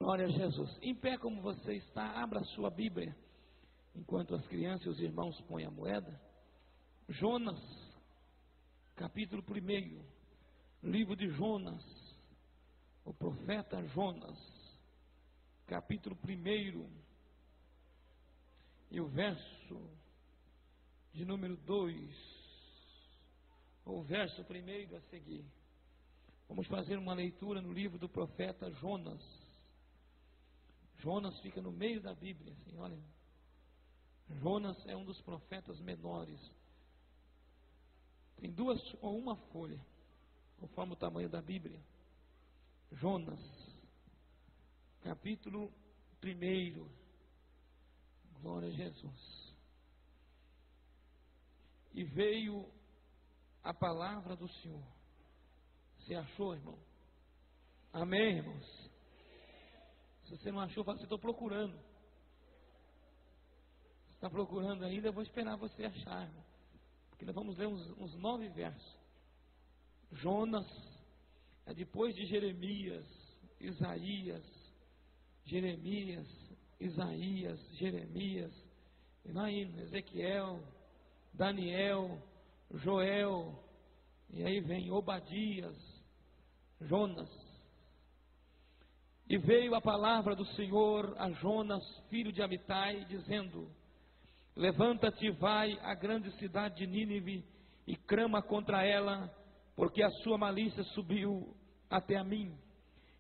Glória a Jesus. Em pé como você está, abra a sua Bíblia, enquanto as crianças e os irmãos põem a moeda. Jonas, capítulo 1, livro de Jonas, o profeta Jonas, capítulo 1, e o verso de número 2, o verso 1 a seguir. Vamos fazer uma leitura no livro do profeta Jonas. Jonas fica no meio da Bíblia, assim, olha. Jonas é um dos profetas menores. Tem duas ou uma folha, conforme o tamanho da Bíblia. Jonas, capítulo 1. Glória a Jesus. E veio a palavra do Senhor. Você achou, irmão? Amém, irmãos? Se você não achou, fala assim, estou procurando. Se está procurando ainda, eu vou esperar você achar, irmão. Porque nós vamos ler uns 9 versos. Jonas é depois de Jeremias, Isaías, e vai indo, Ezequiel, Daniel, Joel, e aí vem Obadias, Jonas. E veio a palavra do Senhor a Jonas, filho de Amitai, dizendo: levanta-te e vai à grande cidade de Nínive e clama contra ela, porque a sua malícia subiu até a mim.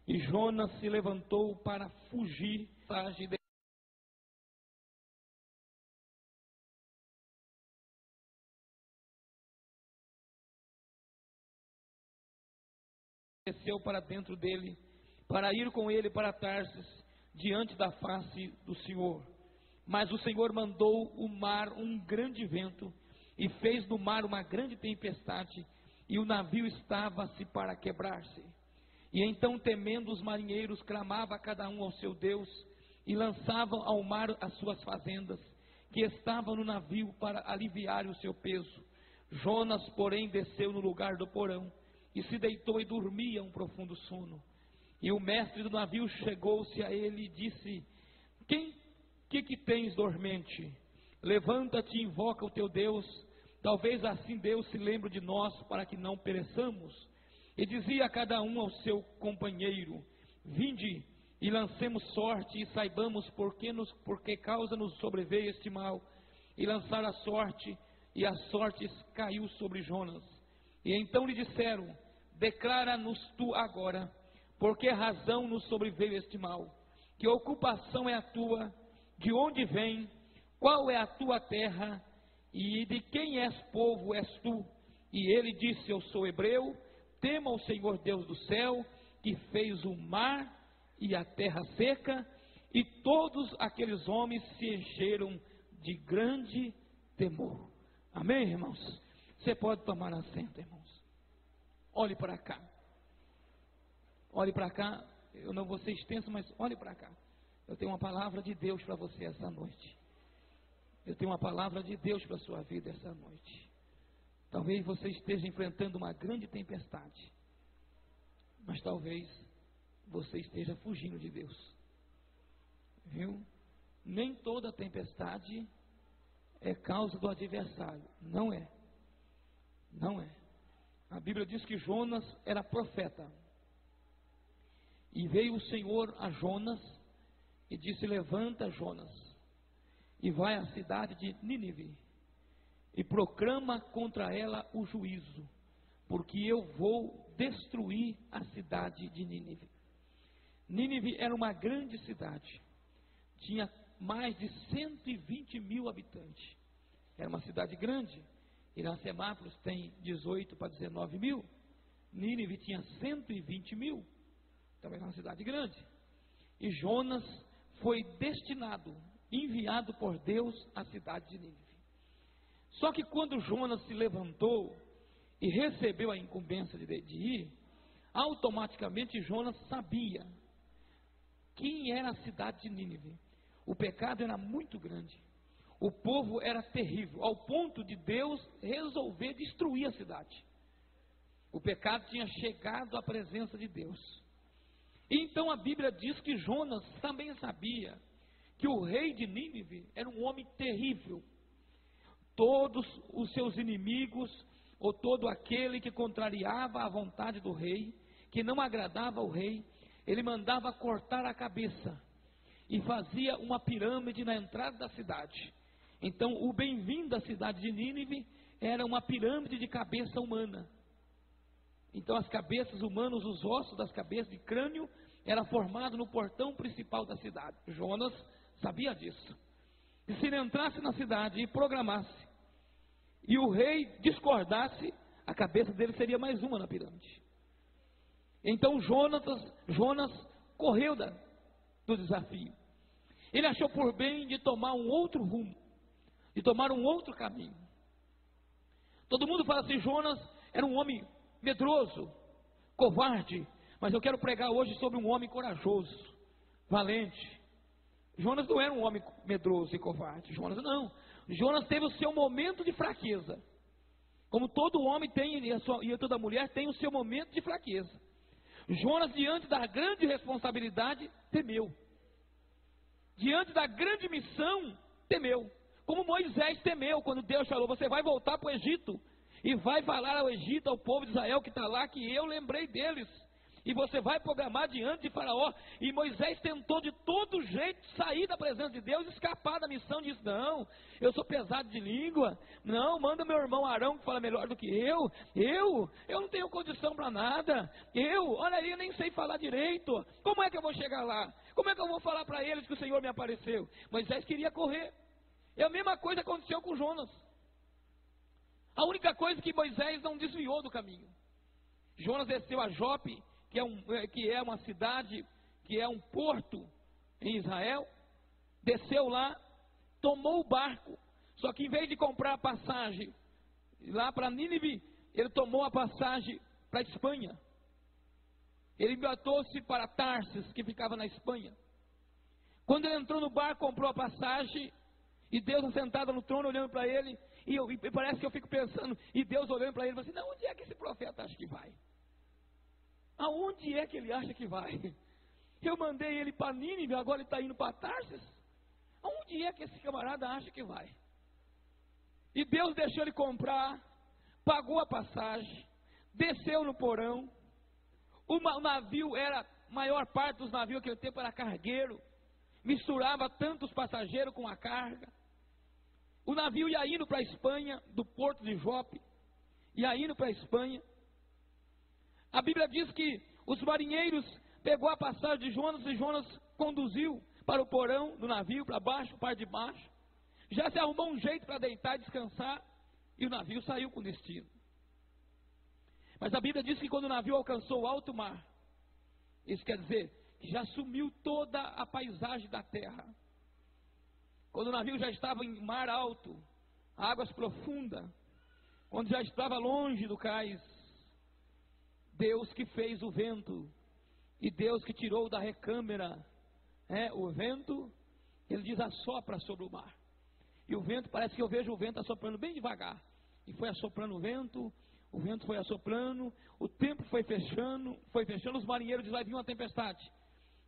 E Jonas se levantou para fugir. Desceu para dentro dele, para ir com ele para Tarsis, diante da face do Senhor. Mas o Senhor mandou o mar um grande vento, e fez do mar uma grande tempestade, e o navio estava-se para quebrar-se. E então, temendo, os marinheiros clamavam a cada um ao seu Deus, e lançavam ao mar as suas fazendas, que estavam no navio, para aliviar o seu peso. Jonas, porém, desceu no lugar do porão, e se deitou e dormia um profundo sono. E o mestre do navio chegou-se a ele e disse: que tens dormente? Levanta-te e invoca o teu Deus, talvez assim Deus se lembre de nós, para que não pereçamos. E dizia a cada um ao seu companheiro: vinde e lancemos sorte, e saibamos por que causa nos sobreveio este mal. E lançaram a sorte, e a sorte caiu sobre Jonas. E então lhe disseram: declara-nos tu agora, por que razão nos sobreveio este mal? Que ocupação é a tua? De onde vem? Qual é a tua terra? E de quem és povo és tu? E ele disse: eu sou hebreu, tema o Senhor Deus do céu, que fez o mar e a terra seca. E todos aqueles homens se encheram de grande temor. Amém, irmãos? Você pode tomar assento, irmãos. Olhe para cá. Olhe para cá. Eu não vou ser extenso, mas olhe para cá. Eu tenho uma palavra de Deus para você essa noite. Eu tenho uma palavra de Deus para a sua vida essa noite. Talvez você esteja enfrentando uma grande tempestade, mas talvez você esteja fugindo de Deus. Viu? Nem toda tempestade é causa do adversário. Não é. Não é. A Bíblia diz que Jonas era profeta. E veio o Senhor a Jonas e disse: levanta, Jonas, e vai à cidade de Nínive e proclama contra ela o juízo, porque eu vou destruir a cidade de Nínive. Nínive era uma grande cidade, tinha mais de 120 mil habitantes. Era uma cidade grande. Iracemápolis tem 18 para 19 mil. Nínive tinha 120 mil. Também era uma cidade grande. E Jonas foi destinado, enviado por Deus à cidade de Nínive. Só que quando Jonas se levantou e recebeu a incumbência de ir, automaticamente Jonas sabia quem era a cidade de Nínive. O pecado era muito grande. O povo era terrível, ao ponto de Deus resolver destruir a cidade. O pecado tinha chegado à presença de Deus. Então a Bíblia diz que Jonas também sabia que o rei de Nínive era um homem terrível. Todos os seus inimigos, ou todo aquele que contrariava a vontade do rei, que não agradava ao rei, ele mandava cortar a cabeça e fazia uma pirâmide na entrada da cidade. Então o bem-vindo à cidade de Nínive era uma pirâmide de cabeça humana. Então as cabeças humanas, os ossos das cabeças de crânio, era formado no portão principal da cidade. Jonas sabia disso. E se ele entrasse na cidade e programasse, e o rei discordasse, a cabeça dele seria mais uma na pirâmide. Então Jonas correu do desafio. Ele achou por bem de tomar um outro rumo, de tomar um outro caminho. Todo mundo fala assim, Jonas era um homem medroso, covarde, mas eu quero pregar hoje sobre um homem corajoso, valente. Jonas não era um homem medroso e covarde, Jonas não. Jonas teve o seu momento de fraqueza, como todo homem tem, e toda mulher tem o seu momento de fraqueza. Jonas, diante da grande responsabilidade, temeu. Diante da grande missão, temeu. Como Moisés temeu, quando Deus falou, você vai voltar para o Egito, e vai falar ao Egito, ao povo de Israel que está lá, que eu lembrei deles. E você vai programar diante de Faraó. E Moisés tentou de todo jeito sair da presença de Deus, escapar da missão. Disse, não, eu sou pesado de língua. Não, manda meu irmão Arão, que fala melhor do que eu. Eu não tenho condição para nada. Olha aí, eu nem sei falar direito. Como é que eu vou chegar lá? Como é que eu vou falar para eles que o Senhor me apareceu? Moisés queria correr. E a mesma coisa aconteceu com Jonas. A única coisa que Moisés não desviou do caminho. Jonas desceu a Jope, que é uma cidade, que é um porto em Israel. Desceu lá, tomou o barco. Só que em vez de comprar a passagem lá para Nínive, ele tomou a passagem para a Espanha. Ele engatou-se para Tarsis, que ficava na Espanha. Quando ele entrou no barco, comprou a passagem, e Deus assentado no trono olhando para ele, e parece que eu fico pensando, e Deus olhando para ele, falando assim, onde é que esse profeta acha que vai? Aonde é que ele acha que vai? Eu mandei ele para Nínive, agora ele está indo para Tarsis? Aonde é que esse camarada acha que vai? E Deus deixou ele comprar, pagou a passagem, desceu no porão. O navio era, maior parte dos navios naquele tempo era cargueiro, misturava tantos passageiros com a carga. O navio ia indo para a Espanha, do porto de Jope, ia indo para a Espanha. A Bíblia diz que os marinheiros pegou a passagem de Jonas e Jonas conduziu para o porão do navio, para baixo, para de baixo. Já se arrumou um jeito para deitar e descansar, e o navio saiu com destino. Mas a Bíblia diz que quando o navio alcançou o alto mar, isso quer dizer que já sumiu toda a paisagem da terra. Quando o navio já estava em mar alto, águas profundas, quando já estava longe do cais, Deus que fez o vento, e Deus que tirou da recâmara o vento, ele diz assopra sobre o mar. E o vento, parece que eu vejo o vento assoprando bem devagar. E foi assoprando o vento foi assoprando, o tempo foi fechando, os marinheiros diziam, vai vir uma tempestade.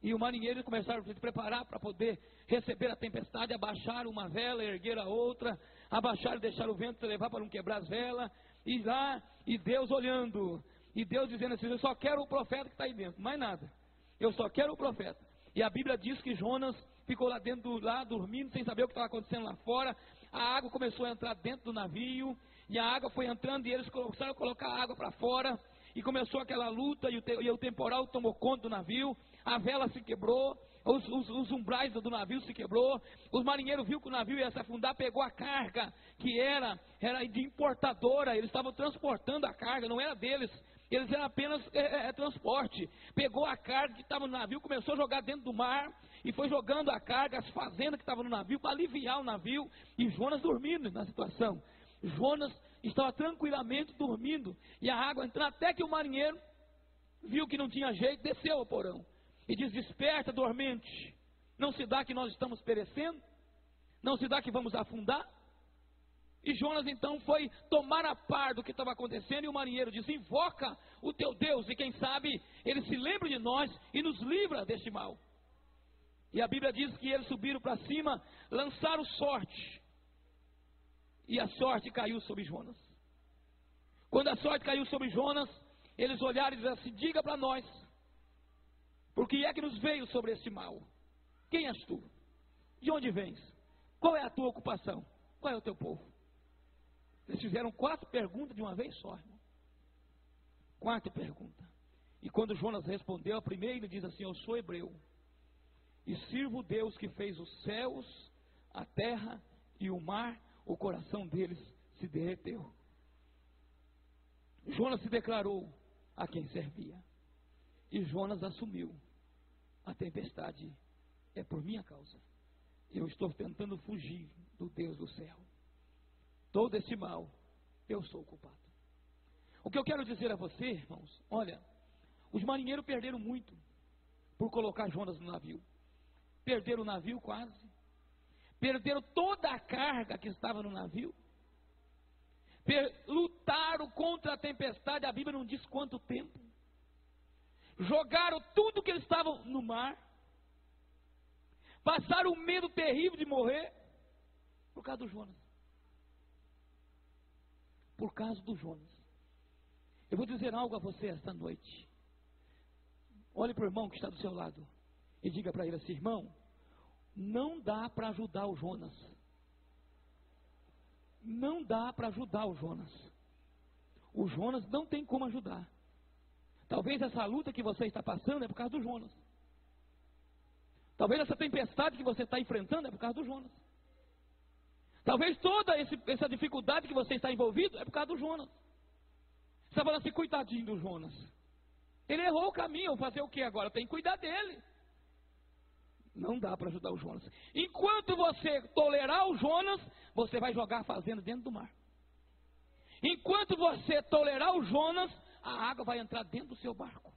E os marinheiros começaram a se preparar para poder receber a tempestade, abaixaram uma vela, ergueram a outra, abaixaram e deixaram o vento levar para não quebrar as velas, e lá, e Deus olhando, e Deus dizendo assim, eu só quero o profeta que está aí dentro, mais nada, eu só quero o profeta. E a Bíblia diz que Jonas ficou lá dentro, lá dormindo, sem saber o que estava acontecendo lá fora. A água começou a entrar dentro do navio, e a água foi entrando, e eles começaram a colocar a água para fora, e começou aquela luta, e o temporal tomou conta do navio, a vela se quebrou, os umbrais do navio se quebrou, os marinheiros viram que o navio ia se afundar, pegou a carga, que era de importadora, eles estavam transportando a carga, não era deles, eles eram apenas transporte, pegou a carga que estava no navio, começou a jogar dentro do mar, e foi jogando a carga, as fazendas que estavam no navio, para aliviar o navio, e Jonas dormindo na situação. Jonas estava tranquilamente dormindo, e a água entrando, até que o marinheiro viu que não tinha jeito, desceu ao porão, e diz, desperta dormente, não se dá que nós estamos perecendo? Não se dá que vamos afundar? E Jonas então foi tomar a par do que estava acontecendo, e o marinheiro disse: invoca o teu Deus, e quem sabe ele se lembre de nós e nos livra deste mal. E a Bíblia diz que eles subiram para cima, lançaram sorte, e a sorte caiu sobre Jonas. Quando a sorte caiu sobre Jonas, eles olharam e disseram assim: diga para nós, por que é que nos veio sobre este mal? Quem és tu? De onde vens? Qual é a tua ocupação? Qual é o teu povo? Eles fizeram 4 perguntas de uma vez só, irmão. 4 perguntas. E quando Jonas respondeu, a primeira ele diz assim: eu sou hebreu, e sirvo o Deus que fez os céus, a terra e o mar. O coração deles se derreteu. Jonas se declarou a quem servia, e Jonas assumiu: a tempestade é por minha causa. Eu estou tentando fugir do Deus do céu. Todo esse mal, eu sou o culpado. O que eu quero dizer a você, irmãos, olha, os marinheiros perderam muito por colocar Jonas no navio. Perderam o navio quase. Perderam toda a carga que estava no navio. Lutaram contra a tempestade, a Bíblia não diz quanto tempo. Jogaram tudo que eles estavam no mar. Passaram um medo terrível de morrer por causa do Jonas. Por causa do Jonas. Eu vou dizer algo a você esta noite. Olhe para o irmão que está do seu lado e diga para ele assim: irmão, não dá para ajudar o Jonas. Não dá para ajudar o Jonas. O Jonas não tem como ajudar. Talvez essa luta que você está passando é por causa do Jonas. Talvez essa tempestade que você está enfrentando é por causa do Jonas. Talvez toda essa dificuldade que você está envolvido é por causa do Jonas. Você está falando assim: coitadinho do Jonas. Ele errou o caminho, fazer o que agora? Tem que cuidar dele. Não dá para ajudar o Jonas. Enquanto você tolerar o Jonas, você vai jogar a fazenda dentro do mar. Enquanto você tolerar o Jonas, a água vai entrar dentro do seu barco.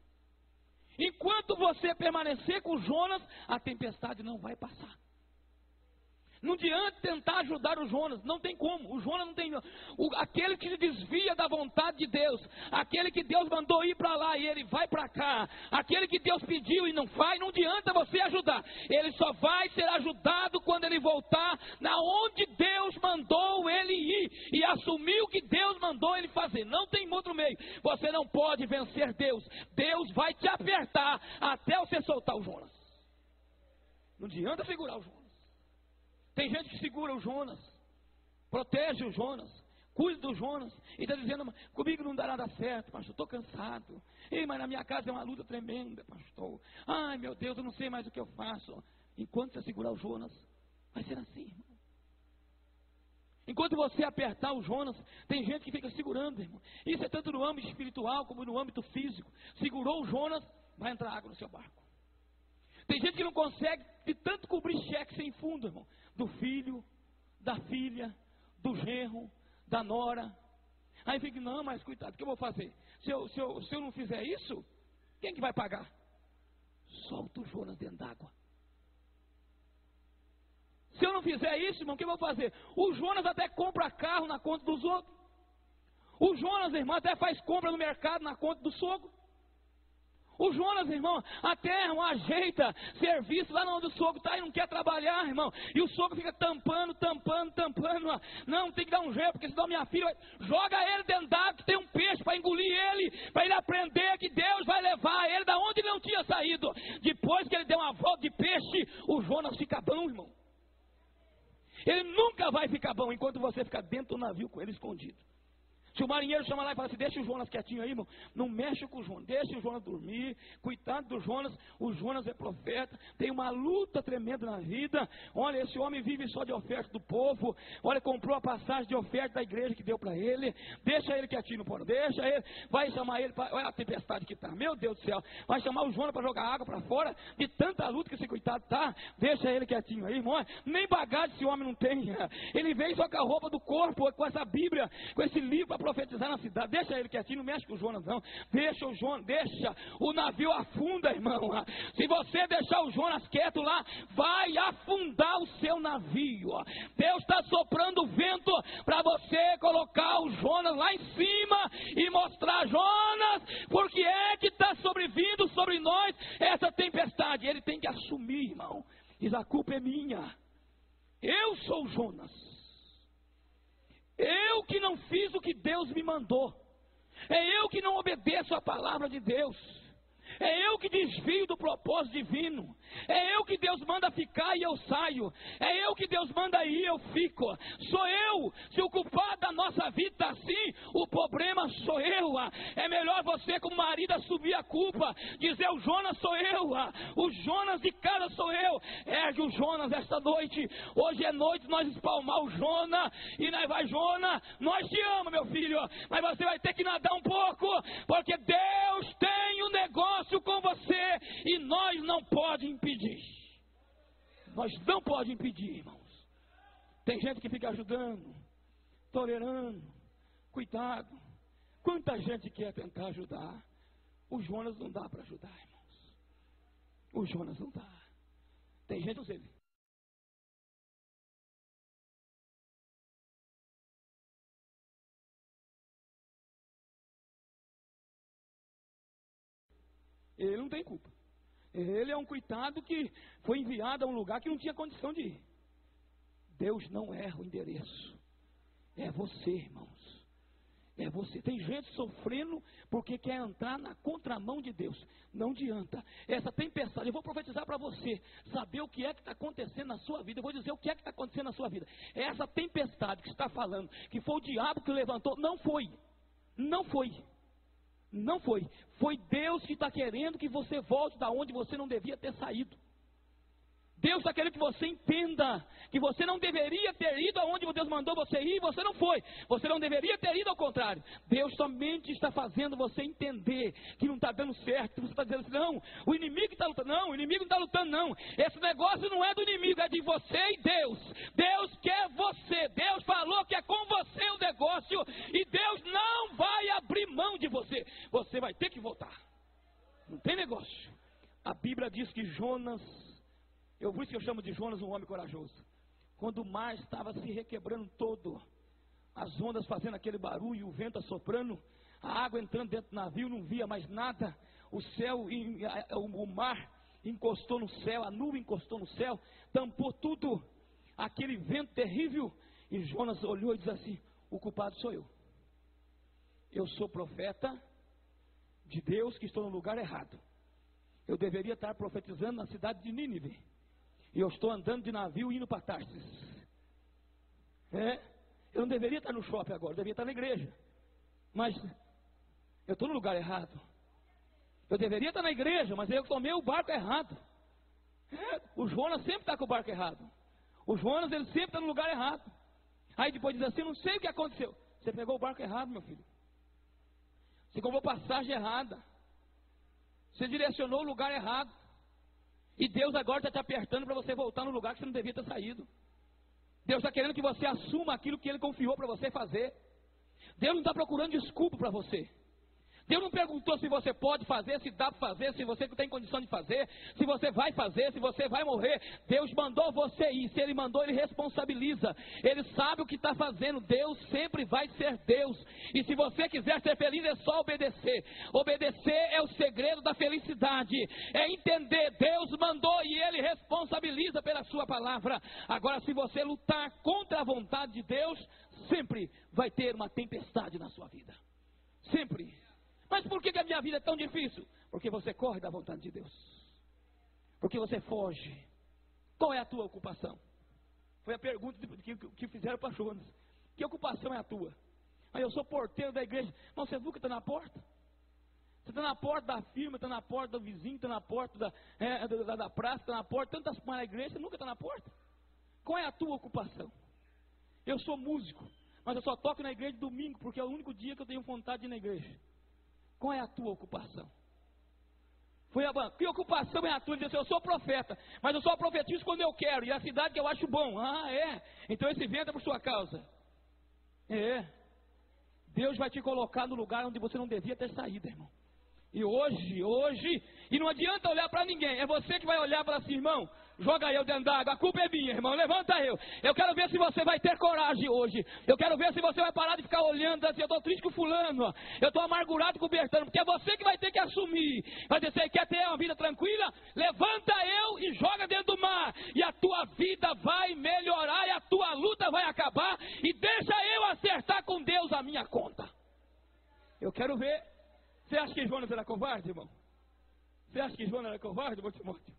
Enquanto você permanecer com o Jonas, a tempestade não vai passar. Não adianta tentar ajudar o Jonas, não tem como. O Jonas não tem. Aquele que se desvia da vontade de Deus, aquele que Deus mandou ir para lá e ele vai para cá, aquele que Deus pediu e não faz, não adianta você ajudar. Ele só vai ser ajudado quando ele voltar na onde Deus mandou ele ir e assumir o que Deus mandou ele fazer. Não tem outro meio. Você não pode vencer Deus. Deus vai te apertar até você soltar o Jonas. Não adianta segurar o Jonas. Tem gente que segura o Jonas, protege o Jonas, cuida do Jonas, e está dizendo: comigo não dá nada certo, pastor, estou cansado. Ei, mas na minha casa é uma luta tremenda, pastor. Ai, meu Deus, eu não sei mais o que eu faço. Enquanto você segurar o Jonas, vai ser assim, irmão. Enquanto você apertar o Jonas, tem gente que fica segurando, irmão. Isso é tanto no âmbito espiritual como no âmbito físico. Segurou o Jonas, vai entrar água no seu barco. Tem gente que não consegue de tanto cobrir cheque sem fundo, irmão. Do filho, da filha, do genro, da nora. Aí fica: não, mas coitado, o que eu vou fazer? Se eu não fizer isso, quem que vai pagar? Solta o Jonas dentro d'água. Se eu não fizer isso, irmão, o que eu vou fazer? O Jonas até compra carro na conta dos outros. O Jonas, irmão, até faz compra no mercado na conta do sogro. O Jonas, irmão, até ajeita serviço lá onde o sogro está e não quer trabalhar, irmão. E o sogro fica tampando. Não, tem que dar um jeito, porque senão minha filha joga ele dentro d'água, que tem um peixe para engolir ele, para ele aprender que Deus vai levar ele da onde ele não tinha saído. Depois que ele deu uma volta de peixe, o Jonas fica bom, irmão. Ele nunca vai ficar bom enquanto você ficar dentro do navio com ele escondido. Se o marinheiro chama lá e fala assim: deixa o Jonas quietinho aí, irmão, não mexe com o Jonas, deixa o Jonas dormir, cuidado do Jonas. O Jonas é profeta, tem uma luta tremenda na vida. Olha, esse homem vive só de oferta do povo. Olha, comprou a passagem de oferta da igreja que deu para ele. Deixa ele quietinho no porão, deixa ele, vai chamar ele para, olha a tempestade que está, meu Deus do céu, vai chamar o Jonas para jogar água para fora, de tanta luta que esse coitado está. Deixa ele quietinho aí, irmão. Nem bagagem esse homem não tem. Ele veio só com a roupa do corpo, com essa Bíblia, com esse livro para profetizar na cidade. Deixa ele quietinho, não mexe com o Jonas não. Deixa o Jonas, deixa. O navio afunda, irmão. Se você deixar o Jonas quieto lá, vai afundar o seu navio. Deus está soprando vento para você colocar o Jonas lá em cima e mostrar: Jonas, por que é que está sobrevindo sobre nós essa tempestade? Ele tem que assumir, irmão. Diz: a culpa é minha. Eu sou Jonas. Eu que não fiz o que Deus me mandou. É eu que não obedeço a palavra de Deus. É eu que desvio do propósito divino. É eu que Deus manda ficar e eu saio. É eu que Deus manda ir e eu fico. Sou eu. Se o culpado da nossa vida está assim, o problema sou eu. É melhor você como marido assumir a culpa. Dizer: o Jonas sou eu. O Jonas de casa sou eu. Ergue o Jonas esta noite. Hoje é noite nós espalmar o Jonas. E nós vai: Jonas, nós te amamos, meu filho. Mas você vai ter que nadar um pouco. Porque Deus tem um negócio com você e nós não pode impedir. Nós não pode impedir, irmãos. Tem gente que fica ajudando, tolerando, coitado. Quanta gente quer tentar ajudar. O Jonas não dá para ajudar, irmãos. O Jonas não dá. Tem gente, não sei. Ele não tem culpa. Ele é um coitado que foi enviado a um lugar que não tinha condição de ir. Deus não erra o endereço. É você, irmãos. É você. Tem gente sofrendo porque quer entrar na contramão de Deus. Não adianta. Essa tempestade, eu vou profetizar para você, saber o que é que está acontecendo na sua vida. Eu vou dizer o que é que está acontecendo na sua vida. Essa tempestade que está falando, que foi o diabo que levantou, não foi. Não foi. Não foi. Foi Deus que está querendo que você volte da onde você não devia ter saído. Deus está querendo que você entenda que você não deveria ter ido aonde Deus mandou você ir e você não foi. Você não deveria ter ido ao contrário. Deus somente está fazendo você entender que não está dando certo. Você está dizendo assim: não, o inimigo está lutando. Não, o inimigo não está lutando não. Esse negócio não é do inimigo, é de você e Deus. Deus quer você. Deus falou que é com você o negócio e Deus não vai abrir mão de você. Você vai ter que voltar. Não tem negócio. A Bíblia diz que Jonas... por isso que eu chamo de Jonas um homem corajoso. Quando o mar estava se requebrando todo, as ondas fazendo aquele barulho, o vento assoprando, a água entrando dentro do navio, não via mais nada. O céu, o mar encostou no céu, a nuvem encostou no céu, tampou tudo, aquele vento terrível. E Jonas olhou e disse assim: o culpado sou eu. Eu sou profeta de Deus que estou no lugar errado. Eu deveria estar profetizando na cidade de Nínive. E eu estou andando de navio indo para Tarsis. Eu não deveria estar no shopping agora, eu deveria estar na igreja. Mas eu estou no lugar errado. Eu deveria estar na igreja, mas eu tomei o barco errado. O Jonas sempre está com o barco errado. O Jonas, ele sempre está no lugar errado. Aí depois diz assim: não sei o que aconteceu. Você pegou o barco errado, meu filho. Você comprou passagem errada. Você direcionou o lugar errado. E Deus agora está te apertando para você voltar no lugar que você não devia ter saído. Deus está querendo que você assuma aquilo que Ele confiou para você fazer. Deus não está procurando desculpa para você. Deus não perguntou se você pode fazer, se dá para fazer, se você tem condição de fazer, se você vai fazer, se você vai morrer. Deus mandou você ir. Se Ele mandou, Ele responsabiliza. Ele sabe o que está fazendo. Deus sempre vai ser Deus. E se você quiser ser feliz, é só obedecer. Obedecer é o segredo da felicidade. É entender, Deus mandou e Ele responsabiliza pela sua palavra. Agora, se você lutar contra a vontade de Deus, sempre vai ter uma tempestade na sua vida. Sempre. Mas por que a minha vida é tão difícil? Porque você corre da vontade de Deus. Porque você foge. Qual é a tua ocupação? Foi a pergunta que fizeram para Jonas. Que ocupação é a tua? Aí eu sou porteiro da igreja. Mas você nunca está na porta? Você está na porta da firma, está na porta do vizinho, está na porta da praça, está na porta, tantas coisas na igreja, você nunca está na porta? Qual é a tua ocupação? Eu sou músico, mas eu só toco na igreja domingo, porque é o único dia que eu tenho vontade de ir na igreja. Qual é a tua ocupação? Que ocupação é a tua? Ele disse: eu sou profeta, mas eu só profetizo quando eu quero, e a cidade que eu acho bom. Ah, é? Então esse vento é por sua causa. Deus vai te colocar no lugar onde você não devia ter saído, irmão. E hoje, e não adianta olhar para ninguém, é você que vai olhar e falar assim, irmão, joga eu dentro d'água, a culpa é minha, irmão, levanta eu. Eu quero ver se você vai ter coragem hoje. Eu quero ver se você vai parar de ficar olhando assim, eu estou triste com fulano, eu estou amargurado com o Bertano, porque é você que vai ter que assumir. Vai dizer, você quer ter uma vida tranquila? Levanta eu e joga dentro do mar, e a tua vida vai melhorar, e a tua luta vai acabar, e deixa eu acertar com Deus a minha conta. Eu quero ver. Você acha que Jonas era covarde, irmão? Você acha que Jonas era covarde, irmão Timóteo?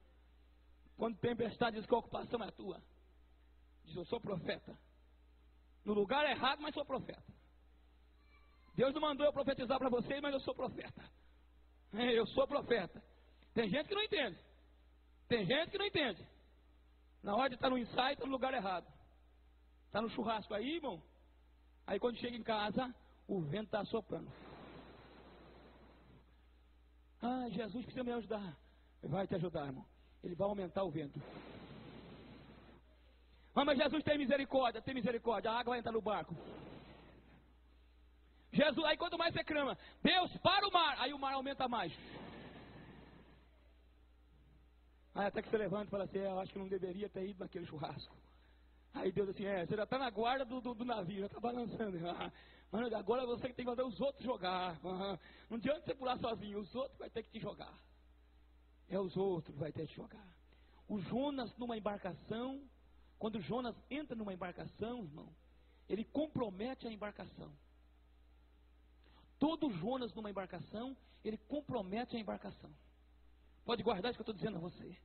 Quando tempestade diz que a ocupação é tua. Diz, eu sou profeta. No lugar errado, mas sou profeta. Deus não mandou eu profetizar para vocês, mas eu sou profeta. Eu sou profeta. Tem gente que não entende. Tem gente que não entende. Na hora de estar no ensaio, está no lugar errado. Está no churrasco aí, irmão. Aí quando chega em casa, o vento está soprando. Ah, Jesus precisa me ajudar. Vai te ajudar, irmão. Ele vai aumentar o vento. Ah, mas Jesus tem misericórdia, tem misericórdia. A água vai entrar no barco. Jesus, aí quanto mais você clama, Deus, para o mar. Aí o mar aumenta mais. Aí até que você levanta e fala assim, eu acho que não deveria ter ido naquele churrasco. Aí Deus assim, você já está na guarda do navio, já está balançando. Mano, agora você que tem que fazer os outros jogar. Não adianta você pular sozinho, os outros vai ter que te jogar. É os outros que vai ter que te jogar. O Jonas numa embarcação, quando Jonas entra numa embarcação, irmão, ele compromete a embarcação. Todo Jonas numa embarcação, ele compromete a embarcação. Pode guardar isso que eu estou dizendo a você.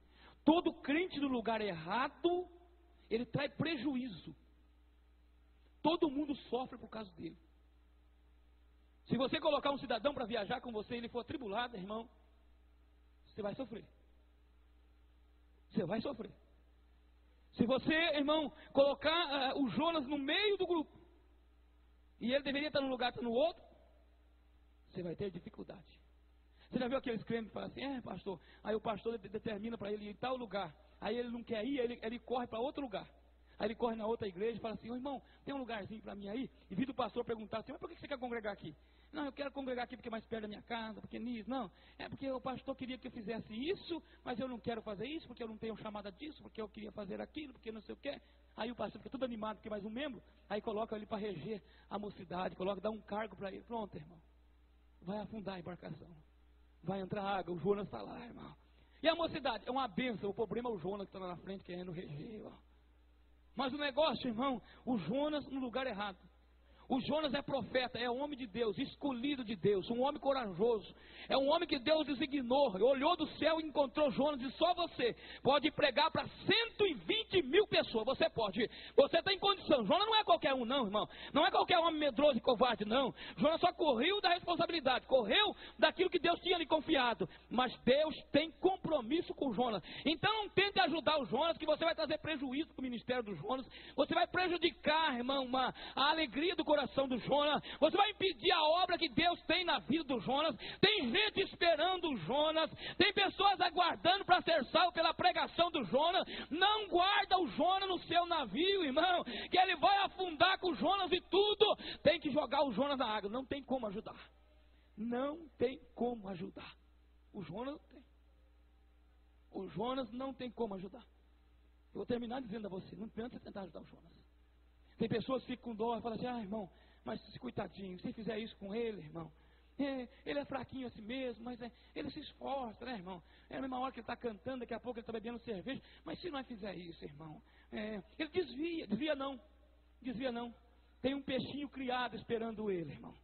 Todo crente no lugar errado, ele traz prejuízo. Todo mundo sofre por causa dele. Se você colocar um cidadão para viajar com você e ele for atribulado, irmão, você vai sofrer. Você vai sofrer. Se você, irmão, colocar o Jonas no meio do grupo, e ele deveria estar num lugar, estar no outro, você vai ter dificuldade. Você já viu aqueles crentes que falam assim, pastor, aí o pastor determina para ele ir em tal lugar, aí ele não quer ir, ele corre para outro lugar. Aí ele corre na outra igreja e fala assim, irmão, tem um lugarzinho para mim aí? E vi o pastor perguntar assim, mas por que você quer congregar aqui? Não, eu quero congregar aqui porque é mais perto da minha casa, porque nisso. Não, é porque o pastor queria que eu fizesse isso, mas eu não quero fazer isso, porque eu não tenho chamada disso, porque eu queria fazer aquilo, porque não sei o quê. Aí o pastor fica tudo animado, porque mais um membro, aí coloca ele para reger a mocidade, dá um cargo para ele. Pronto, irmão. Vai afundar a embarcação. Vai entrar água, o Jonas está lá, irmão. E a mocidade é uma bênção, o problema é o Jonas que está lá na frente querendo reger, irmão. Mas o negócio, irmão, o Jonas no lugar errado. O Jonas é profeta, é homem de Deus, escolhido de Deus, um homem corajoso. É um homem que Deus designou, olhou do céu e encontrou Jonas e só você pode pregar para 120 mil pessoas. Você pode, você tem condição. Jonas não é qualquer um não, irmão. Não é qualquer homem medroso e covarde não. Jonas só correu da responsabilidade, correu daquilo que Deus tinha lhe confiado. Mas Deus tem compromisso com Jonas. Então não tente ajudar o Jonas, que você vai trazer prejuízo para o ministério do Jonas. Você vai prejudicar, irmão, a alegria do coração do Jonas. Você vai impedir a obra que Deus tem na vida do Jonas. Tem gente esperando o Jonas. Tem pessoas aguardando para ser salvo pela pregação do Jonas. Não guarda o Jonas no seu navio, irmão, que ele vai afundar com o Jonas e tudo. Tem que jogar o Jonas na água. Não tem como ajudar. Não tem como ajudar. O Jonas não tem. O Jonas não tem como ajudar. Eu vou terminar dizendo a você, não adianta você tentar ajudar o Jonas. Tem pessoas que ficam com dó e falam assim, irmão, mas coitadinho, se fizer isso com ele, irmão, ele é fraquinho assim mesmo, mas ele se esforça, né, irmão? É a mesma hora que ele está cantando, daqui a pouco ele está bebendo cerveja, mas se não fizer isso, irmão, ele desvia não. Tem um peixinho criado esperando ele, irmão.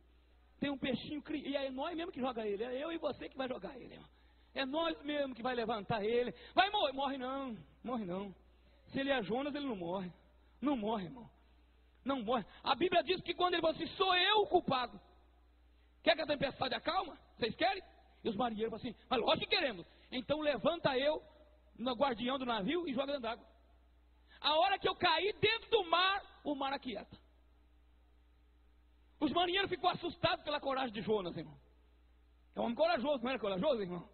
Tem um peixinho criado, e é nós mesmo que joga ele, é eu e você que vai jogar ele, irmão. É nós mesmo que vai levantar ele. Vai morre não. Se ele é Jonas, ele não morre. Não morre, irmão. Não morre. A Bíblia diz que quando ele fala assim, sou eu o culpado. Quer que a tempestade acalma? Vocês querem? E os marinheiros falam assim, mas lógico que queremos. Então levanta eu, no guardião do navio, e joga dentro d'água. A hora que eu caí dentro do mar, o mar aquieta. Os marinheiros ficam assustados pela coragem de Jonas, irmão. É um homem corajoso, não era corajoso, irmão?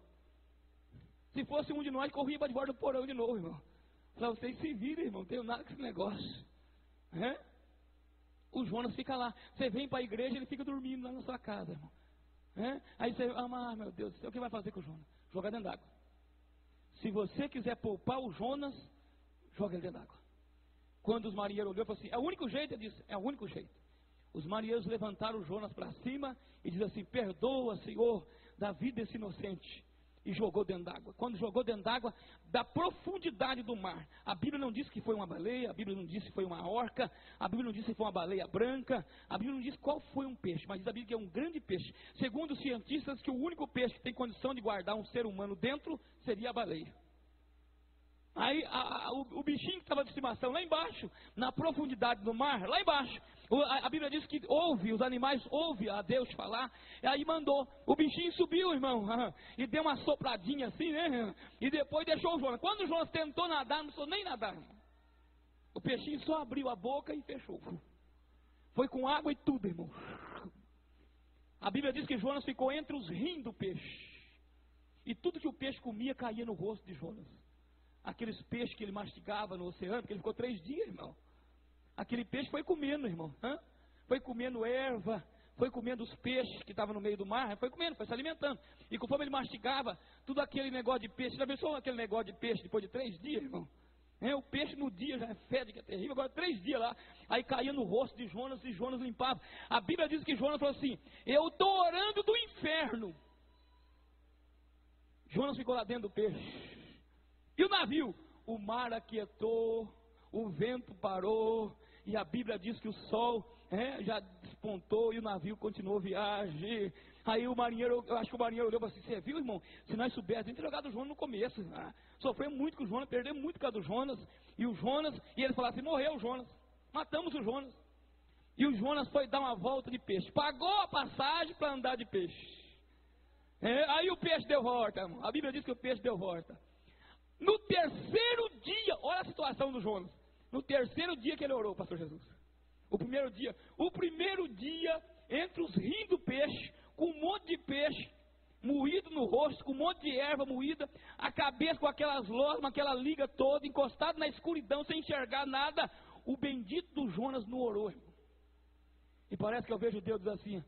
Se fosse um de nós, corria para debaixo do porão de novo, irmão. Falei, vocês se viram, irmão, não tenho nada com esse negócio. o Jonas fica lá. Você vem para a igreja, ele fica dormindo lá na sua casa, irmão. Aí você, meu Deus do céu, o que vai fazer com o Jonas? Joga dentro d'água. Se você quiser poupar o Jonas, joga ele dentro d'água. Quando os marinheiros olhou, falou assim, é o único jeito, ele disse, é o único jeito. Os marinheiros levantaram o Jonas para cima e diz assim, perdoa, Senhor, da vida desse inocente. E jogou dentro d'água. Quando jogou dentro d'água, da profundidade do mar. A Bíblia não diz que foi uma baleia, a Bíblia não diz que foi uma orca, a Bíblia não diz que foi uma baleia branca, a Bíblia não diz qual foi um peixe, mas diz a Bíblia que é um grande peixe. Segundo os cientistas, que o único peixe que tem condição de guardar um ser humano dentro seria a baleia. Aí o bichinho que estava de estimação lá embaixo, na profundidade do mar, lá embaixo, a Bíblia diz que os animais ouvem a Deus falar, e aí mandou, o bichinho subiu, irmão, e deu uma sopradinha assim, né, e depois deixou o Jonas. Quando o Jonas tentou nadar, não precisou nem nadar, o peixinho só abriu a boca e fechou, foi com água e tudo, irmão. A Bíblia diz que Jonas ficou entre os rins do peixe, e tudo que o peixe comia caía no rosto de Jonas. Aqueles peixes que ele mastigava no oceano, porque ele ficou 3 dias, irmão. Aquele peixe foi comendo, irmão. Foi comendo erva, foi comendo os peixes que estavam no meio do mar, foi comendo, foi se alimentando. E conforme ele mastigava, tudo aquele negócio de peixe, já pensou aquele negócio de peixe depois de 3 dias, irmão? O peixe no dia já é fede, que é terrível, agora 3 dias lá, aí caía no rosto de Jonas e Jonas limpava. A Bíblia diz que Jonas falou assim, eu estou orando do inferno. Jonas ficou lá dentro do peixe. E o navio? O mar aquietou, o vento parou, e a Bíblia diz que o sol já despontou e o navio continuou a viagem. Aí o marinheiro, eu acho que o marinheiro olhou e falou assim, você viu, irmão? Se nós soubéssemos, a gente tinha jogado o Jonas no começo. Sofremos muito com o Jonas, perdemos muito por causa do Jonas. E ele falou assim, morreu o Jonas, matamos o Jonas. E o Jonas foi dar uma volta de peixe, pagou a passagem para andar de peixe. Aí o peixe deu volta, irmão. A Bíblia diz que o peixe deu volta. No terceiro dia, olha a situação do Jonas. No terceiro dia que ele orou, pastor Jesus. O primeiro dia, entre os rins do peixe, com um monte de peixe moído no rosto, com um monte de erva moída, a cabeça com aquelas losmas, aquela liga toda, encostado na escuridão, sem enxergar nada, o bendito do Jonas não orou, irmão. E parece que eu vejo Deus dizer assim,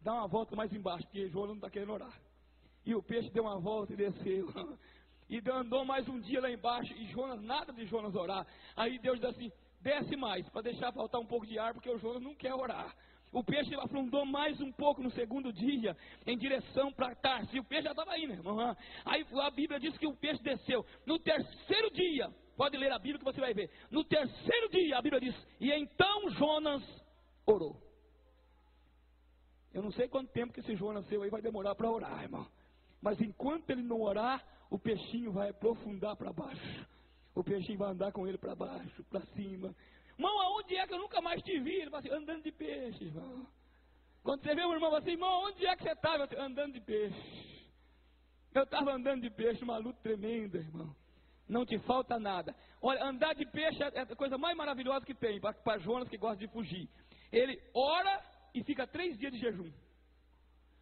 dá uma volta mais embaixo, porque Jonas não está querendo orar. E o peixe deu uma volta e desceu. E andou mais um dia lá embaixo, e Jonas, nada de Jonas orar. Aí Deus diz assim, desce mais, para deixar faltar um pouco de ar, porque o Jonas não quer orar. O peixe afundou mais um pouco no segundo dia, em direção para Tarsis, e o peixe já estava aí, né, irmão? Aí a Bíblia diz que o peixe desceu. No terceiro dia, pode ler a Bíblia que você vai ver. No terceiro dia, a Bíblia diz, e então Jonas orou. Eu não sei quanto tempo que esse Jonas seu aí vai demorar para orar, irmão. Mas enquanto ele não orar, o peixinho vai aprofundar para baixo. O peixinho vai andar com ele para baixo, para cima. Irmão, aonde é que eu nunca mais te vi? Ele vai assim, andando de peixe, irmão. Quando você vê um irmão assim, irmão, onde é que você estava? Andando de peixe. Eu estava andando de peixe, uma luta tremenda, irmão. Não te falta nada. Olha, andar de peixe é a coisa mais maravilhosa que tem, para Jonas que gosta de fugir. Ele ora e fica 3 dias de jejum.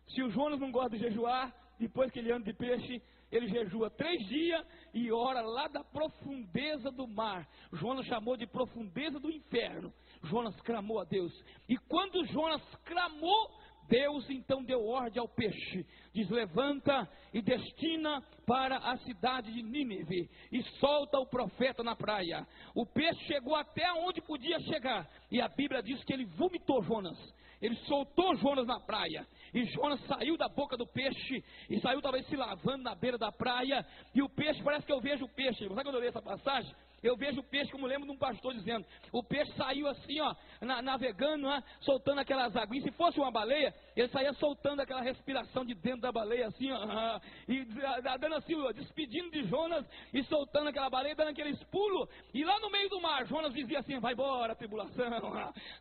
Se o Jonas não gosta de jejuar, depois que ele anda de peixe, ele jejua 3 dias e ora lá da profundeza do mar. Jonas chamou de profundeza do inferno. Jonas clamou a Deus. E quando Jonas clamou, Deus então deu ordem ao peixe. Diz, levanta e destina para a cidade de Nínive. E solta o profeta na praia. O peixe chegou até onde podia chegar. E a Bíblia diz que ele vomitou Jonas. Ele soltou Jonas na praia. E Jonas saiu da boca do peixe. E saiu talvez se lavando na beira da praia. E o peixe, parece que eu vejo o peixe. Sabe quando eu leio essa passagem? Eu vejo o peixe como lembro de um pastor dizendo. O peixe saiu assim, ó, navegando, soltando aquelas águas. E se fosse uma baleia, ele saía soltando aquela respiração de dentro da baleia, assim, ó, e dando assim, ó, despedindo de Jonas e soltando aquela baleia, dando aqueles pulos. E lá no meio do mar, Jonas dizia assim, vai embora, tribulação,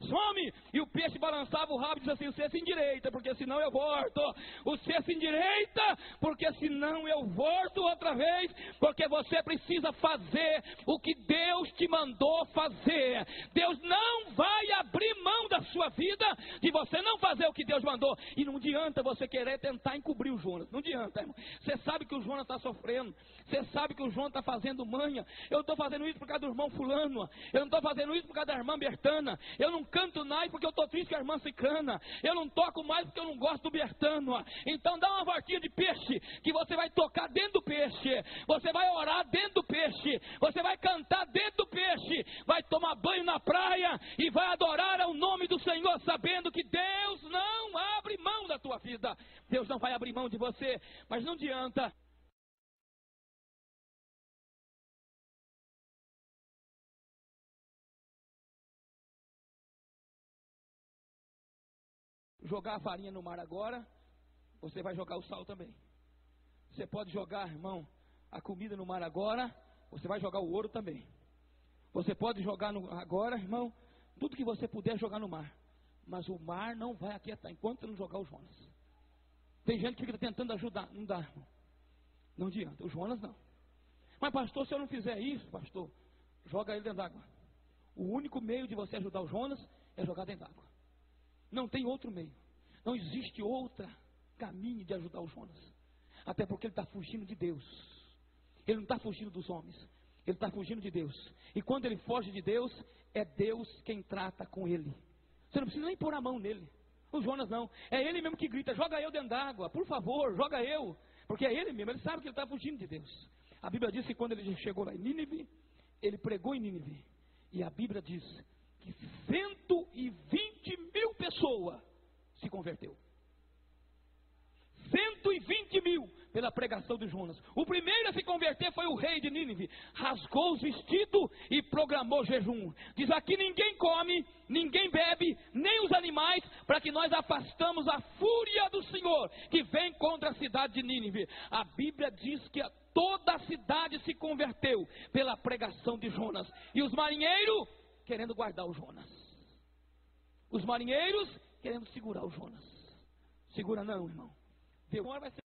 some. E o peixe balançava o rabo e dizia assim, você se endireita, porque senão eu volto. Você se endireita, porque senão eu volto outra vez, porque você precisa fazer o que Deus te mandou fazer. Deus não vai abrir mão da sua vida de você não fazer o que Deus mandou. E não adianta você querer tentar encobrir o Jonas. Não adianta, irmão. Você sabe que o Jonas está sofrendo. Você sabe que o Jonas está fazendo manha. Eu estou fazendo isso por causa do irmão fulano. Eu não estou fazendo isso por causa da irmã Bertana. Eu não canto mais porque eu estou triste com a irmã Cicrana. Eu não toco mais porque eu não gosto do Bertano. Então dá uma voltinha de peixe, que você vai tocar dentro do peixe. Você vai orar dentro do peixe. Você vai cantar dentro do peixe. Vai tomar banho na praia e vai adorar ao nome do Senhor, sabendo que Deus não abre mão da tua vida. Deus não vai abrir mão de você, mas não adianta jogar a farinha no mar agora. Você vai jogar o sal também. Você pode jogar, irmão, a comida no mar agora. Você vai jogar o ouro também. Você pode jogar agora, irmão, tudo que você puder jogar no mar. Mas o mar não vai aquietar enquanto você não jogar o Jonas. Tem gente que fica tentando ajudar. Não dá, irmão. Não adianta. O Jonas não. Mas pastor, se eu não fizer isso, pastor, joga ele dentro d'água. O único meio de você ajudar o Jonas é jogar dentro d'água. Não tem outro meio. Não existe outro caminho de ajudar o Jonas. Até porque ele está fugindo de Deus. Ele não está fugindo dos homens. Ele está fugindo de Deus. E quando ele foge de Deus, é Deus quem trata com ele. Você não precisa nem pôr a mão nele. O Jonas não. É ele mesmo que grita: joga eu dentro d'água, por favor, joga eu. Porque é ele mesmo, ele sabe que ele está fugindo de Deus. A Bíblia diz que quando ele chegou lá em Nínive, ele pregou em Nínive. E a Bíblia diz que 120 mil pessoas se converteu. 120 mil pela pregação de Jonas. O primeiro a se converter foi o rei de Nínive. Rasgou os vestidos e programou jejum. Diz aqui: ninguém come, ninguém bebe, nem os animais, para que nós afastamos a fúria do Senhor que vem contra a cidade de Nínive. A Bíblia diz que toda a cidade se converteu pela pregação de Jonas. E os marinheiros querendo guardar o Jonas. Os marinheiros querendo segurar o Jonas. Segura não, irmão. Deus vai ser.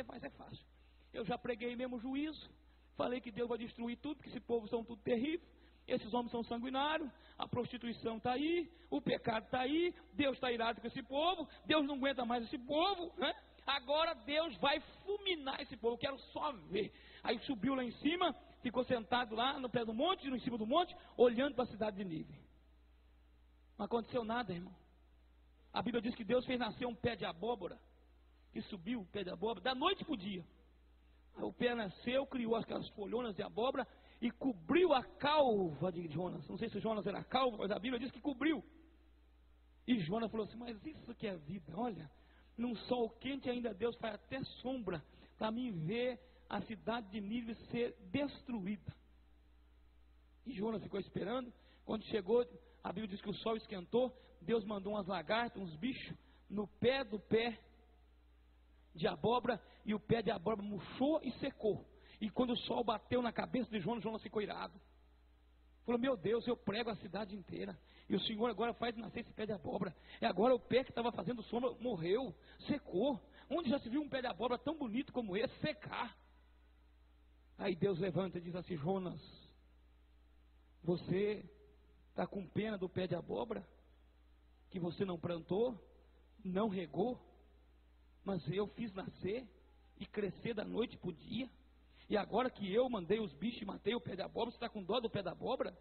Mas é fácil. Eu já preguei mesmo juízo. Falei que Deus vai destruir tudo, que esse povo são tudo terrível. Esses homens são sanguinários. A prostituição está aí. O pecado está aí. Deus está irado com esse povo. Deus não aguenta mais esse povo, né? Agora Deus vai fulminar esse povo. Eu quero só ver. Aí subiu lá em cima, ficou sentado lá no pé do monte, em cima do monte, olhando para a cidade de Nínive. Não aconteceu nada, irmão. A Bíblia diz que Deus fez nascer um pé de abóbora, que subiu o pé de abóbora, da noite para o dia. Aí o pé nasceu, criou aquelas folhonas de abóbora e cobriu a calva de Jonas. Não sei se Jonas era calvo, mas a Bíblia diz que cobriu. E Jonas falou assim: mas isso que é vida, olha, num sol quente ainda Deus faz até sombra para mim ver a cidade de Nínive ser destruída. E Jonas ficou esperando. Quando chegou, a Bíblia diz que o sol esquentou. Deus mandou umas lagartas, uns bichos no pé do pé de abóbora, e o pé de abóbora murchou e secou. E quando o sol bateu na cabeça de Jonas, Jonas ficou irado. Falou: meu Deus, eu prego a cidade inteira, e o Senhor agora faz nascer esse pé de abóbora. E agora o pé que estava fazendo sombra morreu, secou. Onde já se viu um pé de abóbora tão bonito como esse secar? Aí Deus levanta e diz assim: Jonas, você está com pena do pé de abóbora que você não plantou, não regou, mas eu fiz nascer e crescer da noite para o dia. E agora que eu mandei os bichos e matei o pé de abóbora, você está com dó do pé da abóbora?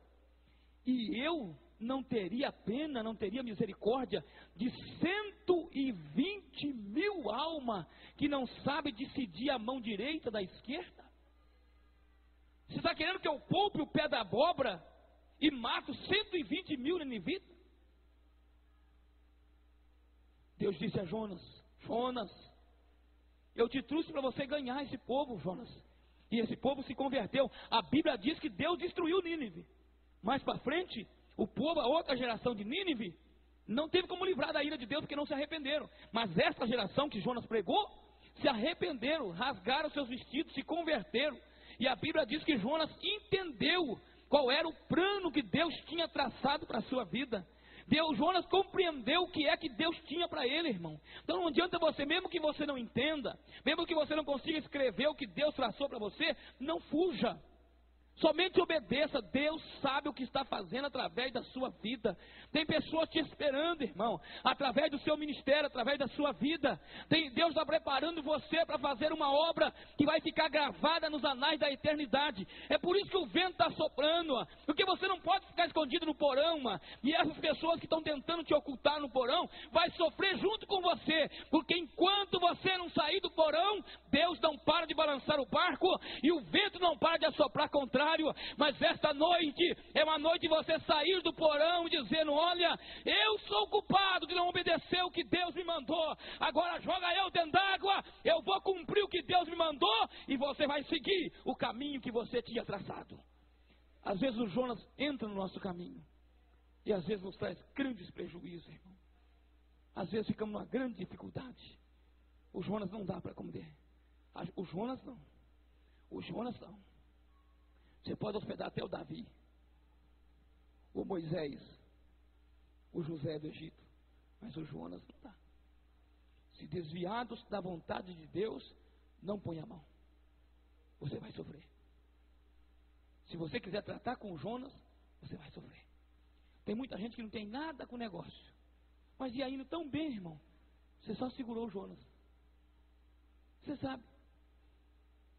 E eu não teria pena, não teria misericórdia de 120 mil almas que não sabe decidir a mão direita da esquerda? Você está querendo que eu poupe o pé da abóbora e mato 120 mil ninivitas? Deus disse a Jonas: Jonas, eu te trouxe para você ganhar esse povo, Jonas. E esse povo se converteu. A Bíblia diz que Deus destruiu Nínive. Mais para frente, o povo, a outra geração de Nínive, não teve como livrar da ira de Deus, porque não se arrependeram. Mas essa geração que Jonas pregou, se arrependeram, rasgaram seus vestidos, se converteram. E a Bíblia diz que Jonas entendeu qual era o plano que Deus tinha traçado para a sua vida. Jonas compreendeu o que é que Deus tinha para ele, irmão. Então não adianta você, mesmo que você não entenda, mesmo que você não consiga escrever o que Deus traçou para você, não fuja. Somente obedeça. Deus sabe o que está fazendo através da sua vida. Tem pessoas te esperando, irmão, através do seu ministério, através da sua vida. Deus está preparando você para fazer uma obra que vai ficar gravada nos anais da eternidade. É por isso que o vento está soprando, porque você não pode ficar escondido no porão, e essas pessoas que estão tentando te ocultar no porão, vai sofrer junto com você, porque enquanto você não sair do porão, Deus não para de balançar o barco, e o vento não para de assoprar contrário. Mas esta noite é uma noite de você sair do porão dizendo: olha, eu sou culpado de não obedecer o que Deus me mandou, agora joga eu dentro d'água, eu vou cumprir o que Deus me mandou, e você vai seguir o caminho que você tinha traçado. Às vezes o Jonas entra no nosso caminho, e às vezes nos traz grandes prejuízos, irmão. Às vezes ficamos numa grande dificuldade. O Jonas não dá para comer. O Jonas não. Você pode hospedar até o Davi, o Moisés, o José do Egito, mas o Jonas não dá. Se desviados da vontade de Deus, não põe a mão. Você vai sofrer. Se você quiser tratar com o Jonas, você vai sofrer. Tem muita gente que não tem nada com o negócio, mas ia indo tão bem, irmão. Você só segurou o Jonas. Você sabe.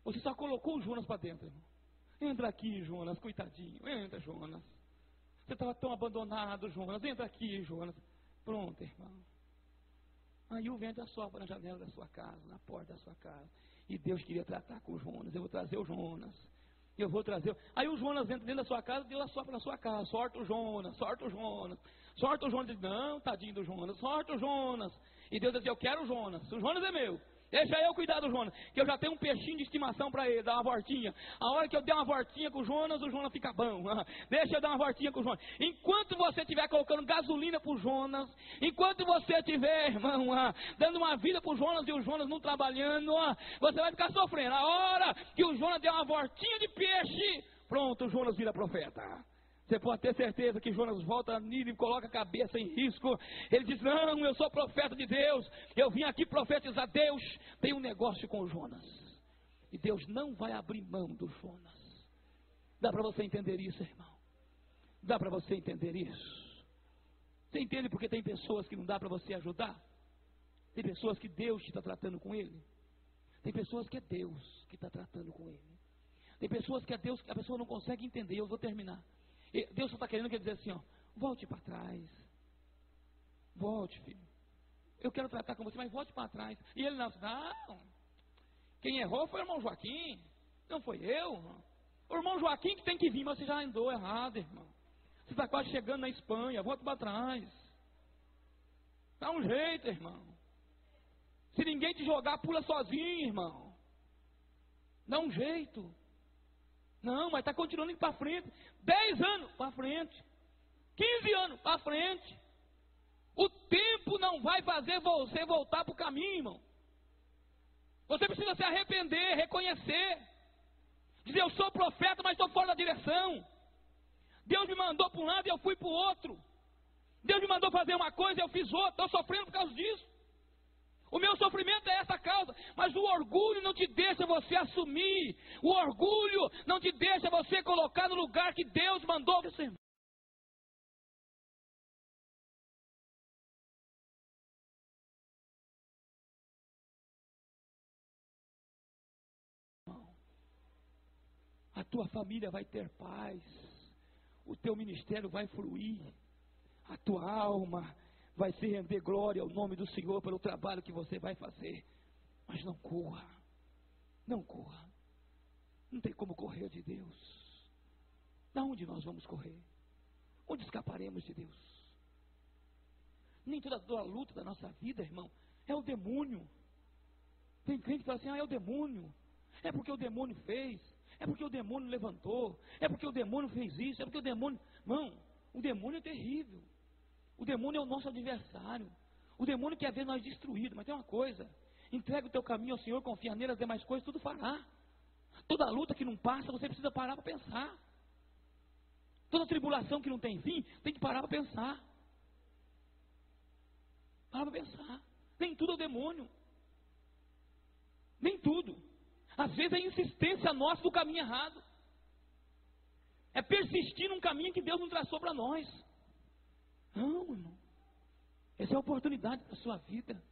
Você só colocou o Jonas para dentro, irmão. Entra aqui, Jonas, coitadinho. Entra, Jonas. Você estava tão abandonado, Jonas. Entra aqui, Jonas. Pronto, irmão. Aí o vento assopra na janela da sua casa, na porta da sua casa. E Deus queria tratar com o Jonas. Eu vou trazer o Jonas. Eu vou trazer. Aí o Jonas entra dentro da sua casa, Deus assopra na sua casa. Sorta o Jonas, sorta o Jonas. Sorta o Jonas. Diz: não, tadinho do Jonas. Sorta o Jonas. E Deus diz: eu quero o Jonas. O Jonas é meu. Deixa eu cuidar do Jonas, que eu já tenho um peixinho de estimação para ele, dar uma voltinha. A hora que eu der uma voltinha com o Jonas fica bom. Deixa eu dar uma voltinha com o Jonas. Enquanto você estiver colocando gasolina para o Jonas, enquanto você estiver, irmão, dando uma vida para o Jonas e o Jonas não trabalhando, você vai ficar sofrendo. A hora que o Jonas der uma voltinha de peixe, pronto, o Jonas vira profeta. Você pode ter certeza que Jonas volta a Nínive e coloca a cabeça em risco. Ele diz: não, eu sou profeta de Deus, eu vim aqui profetizar. Deus tem um negócio com o Jonas, e Deus não vai abrir mão do Jonas. Dá para você entender isso, irmão? Dá para você entender isso? Você entende porque tem pessoas que não dá para você ajudar? Tem pessoas que Deus está tratando com ele. Tem pessoas que é Deus que está tratando com ele. Tem pessoas que é Deus que a pessoa não consegue entender. Eu vou terminar. Deus só está querendo dizer assim: volte para trás. Volte, filho. Eu quero tratar com você, mas volte para trás. E ele não. Quem errou foi o irmão Joaquim. Não foi eu. O irmão Joaquim que tem que vir, mas você já andou errado, irmão. Você está quase chegando na Espanha. Volte para trás. Dá um jeito, irmão. Se ninguém te jogar, pula sozinho, irmão. Dá um jeito. Não, mas está continuando indo para frente. 10 anos para frente. 15 anos para frente. O tempo não vai fazer você voltar para o caminho, irmão. Você precisa se arrepender, reconhecer. Dizer: eu sou profeta, mas estou fora da direção. Deus me mandou para um lado e eu fui para o outro. Deus me mandou fazer uma coisa e eu fiz outra. Estou sofrendo por causa disso. O meu sofrimento é essa causa, mas o orgulho não te deixa você assumir. O orgulho não te deixa você colocar no lugar que Deus mandou você. A tua família vai ter paz. O teu ministério vai fluir. A tua alma vai se render glória ao nome do Senhor pelo trabalho que você vai fazer. Mas não corra. Não corra. Não tem como correr de Deus. Da onde nós vamos correr? Onde escaparemos de Deus? Nem toda a luta da nossa vida, irmão, é o demônio. Tem crente que fala assim: é o demônio. É porque o demônio fez. É porque o demônio levantou. É porque o demônio fez isso. É porque o demônio... Não, o demônio é terrível. O demônio é o nosso adversário. O demônio quer ver nós destruídos. Mas tem uma coisa: entrega o teu caminho ao Senhor, confia nele, as demais coisas tudo fará. Toda luta que não passa, você precisa parar para pensar. Toda tribulação que não tem fim, tem que parar para pensar. Parar para pensar. Nem tudo é o demônio. Nem tudo. Às vezes é a insistência nossa do caminho errado. É persistir num caminho que Deus não traçou para nós. Não, irmão. Essa é a oportunidade para a sua vida.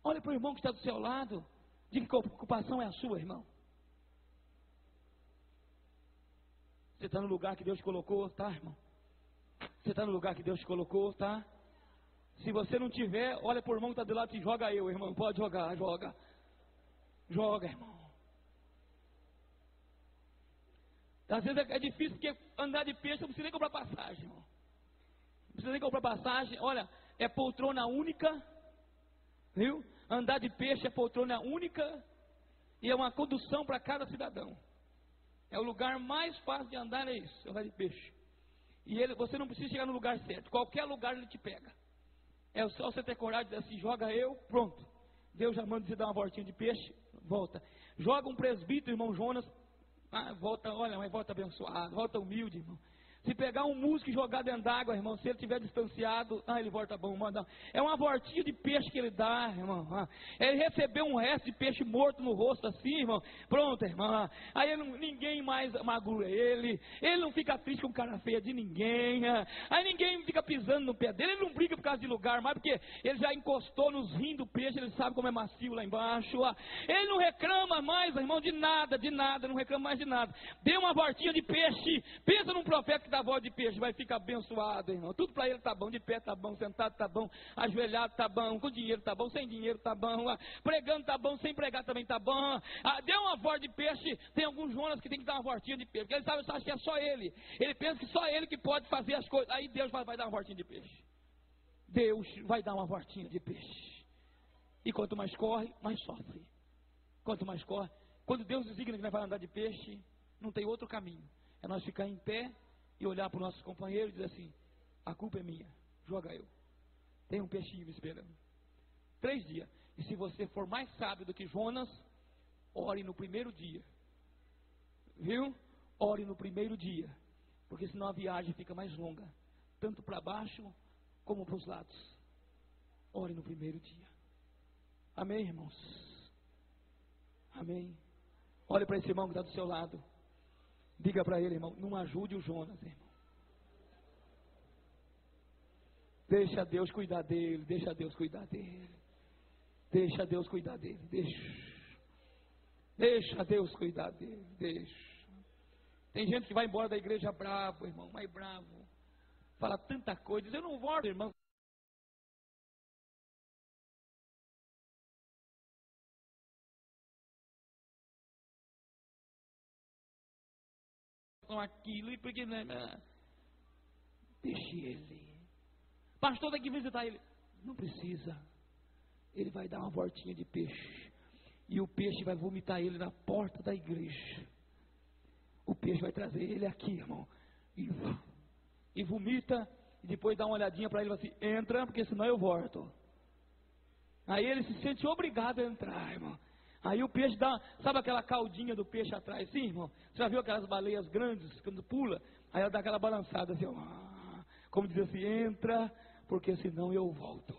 Olha para o irmão que está do seu lado. Diga que a ocupação é a sua, irmão. Você está no lugar que Deus te colocou, tá, irmão? Você está no lugar que Deus te colocou, tá? Se você não tiver, olha para o irmão que está do lado e joga eu, irmão. Pode jogar, joga. Joga, irmão. Às vezes é difícil porque andar de peixe não precisa nem comprar passagem, irmão. Não precisa nem comprar passagem. Olha, é poltrona única. Viu? Andar de peixe é poltrona única. E é uma condução para cada cidadão. É o lugar mais fácil de andar, é isso, andar de peixe. E você não precisa chegar no lugar certo. Qualquer lugar ele te pega. É só você ter coragem de dizer assim, joga eu, pronto. Deus já manda você dar uma voltinha de peixe, volta. Joga um presbítero, irmão Jonas, volta, olha, mas volta abençoado, volta humilde, irmão. Se pegar um músico e jogar dentro d'água, irmão, se ele estiver distanciado, ele volta bom, manda. É uma voltinha de peixe que ele dá, irmão. Ele recebeu um resto de peixe morto no rosto assim, irmão. Pronto, irmão. Aí ninguém mais magula ele. Ele não fica triste com cara feia de ninguém. Aí ninguém fica pisando no pé dele. Ele não briga por causa de lugar mais, porque ele já encostou nos rins do peixe, ele sabe como é macio lá embaixo. Ele não reclama mais, irmão, de nada, não reclama mais de nada. Dê uma voltinha de peixe. Pensa num profeta que dá voz de peixe, vai ficar abençoado, irmão. Tudo para ele tá bom, de pé tá bom, sentado tá bom, ajoelhado tá bom, com dinheiro tá bom, sem dinheiro tá bom, pregando tá bom, sem pregar também tá bom. Deu uma voz de peixe. Tem alguns Jonas que tem que dar uma voltinha de peixe, porque ele sabe, acha que é só ele. Ele pensa que só ele que pode fazer as coisas. Aí Deus vai dar uma voltinha de peixe. Deus vai dar uma voltinha de peixe. E quanto mais corre, mais sofre. Quanto mais corre, quando Deus designa que nós vamos andar de peixe, não tem outro caminho. É nós ficar em pé e olhar para os nossos companheiros e dizer assim, a culpa é minha, joga eu. Tem um peixinho me esperando. 3 dias. E se você for mais sábio do que Jonas, ore no primeiro dia. Viu? Ore no primeiro dia. Porque senão a viagem fica mais longa. Tanto para baixo, como para os lados. Ore no primeiro dia. Amém, irmãos? Amém? Olhe para esse irmão que está do seu lado. Diga para ele, irmão, não ajude o Jonas, irmão. Deixa Deus cuidar dele, deixa Deus cuidar dele. Deixa Deus cuidar dele, deixa Deus cuidar dele, deixa. Tem gente que vai embora da igreja bravo, irmão, mais bravo. Fala tanta coisa, diz, eu não vou, irmão. Aquilo e porque deixe ele. Pastor tem que visitar ele. Não precisa. Ele vai dar uma voltinha de peixe. E o peixe vai vomitar ele na porta da igreja. O peixe vai trazer ele aqui, irmão. E vomita. E depois dá uma olhadinha para ele e fala assim, entra, porque senão eu volto. Aí ele se sente obrigado a entrar, irmão. Aí o peixe dá, sabe aquela caldinha do peixe atrás, sim, irmão? Você já viu aquelas baleias grandes, quando pula? Aí ela dá aquela balançada assim, como diz assim, entra, porque senão eu volto.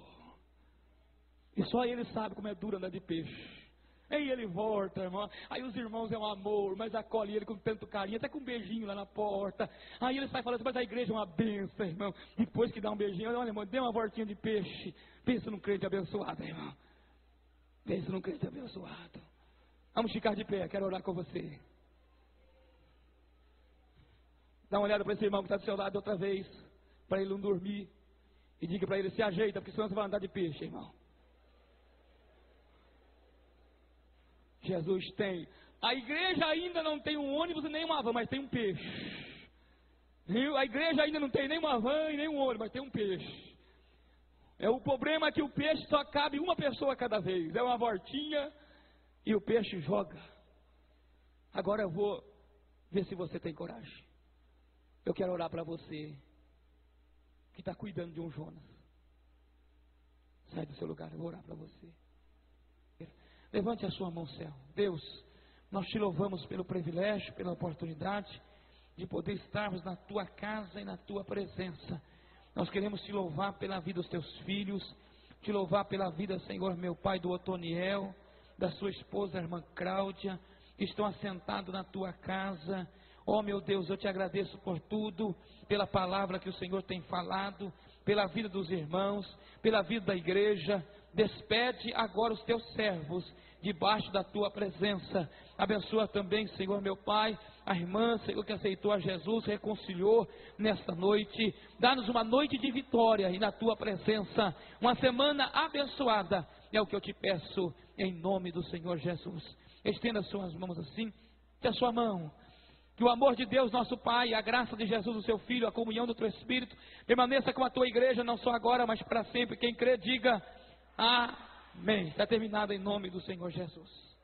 E só ele sabe como é duro andar de peixe. Aí ele volta, irmão. Aí os irmãos é um amor, mas acolhe ele com tanto carinho, até com um beijinho lá na porta. Aí ele sai falando, mas a igreja é uma benção, irmão. Depois que dá um beijinho, olha, irmão, dê uma voltinha de peixe. Pensa num crente abençoado, irmão. Pensa num crente abençoado. Vamos ficar de pé, quero orar com você. Dá uma olhada para esse irmão que está do seu lado outra vez, para ele não dormir. E diga para ele, se ajeita, porque senão você vai andar de peixe, irmão. Jesus tem. A igreja ainda não tem um ônibus e nem uma van, mas tem um peixe. Viu? A igreja ainda não tem nem uma van e nem um ônibus, mas tem um peixe. O problema é que o peixe só cabe uma pessoa cada vez. É uma voltinha e o peixe joga. Agora eu vou ver se você tem coragem. Eu quero orar para você que está cuidando de um Jonas. Sai do seu lugar, eu vou orar para você. Levante a sua mão, céu. Deus, nós te louvamos pelo privilégio, pela oportunidade de poder estarmos na tua casa e na tua presença. Nós queremos te louvar pela vida dos teus filhos, te louvar pela vida, Senhor, meu Pai, do Otoniel, da sua esposa, a irmã Cláudia, que estão assentados na tua casa. Oh meu Deus, eu te agradeço por tudo, pela palavra que o Senhor tem falado, pela vida dos irmãos, pela vida da igreja. Despede agora os teus servos debaixo da tua presença. Abençoa também, Senhor, meu Pai, a irmã, Senhor, que aceitou a Jesus, reconciliou nesta noite. Dá-nos uma noite de vitória e na tua presença, uma semana abençoada. É o que eu te peço, em nome do Senhor Jesus. Estenda as suas mãos assim, que a sua mão. Que o amor de Deus, nosso Pai, a graça de Jesus, o seu Filho, a comunhão do teu Espírito, permaneça com a tua igreja, não só agora, mas para sempre. Quem crê, diga amém. Está terminado em nome do Senhor Jesus.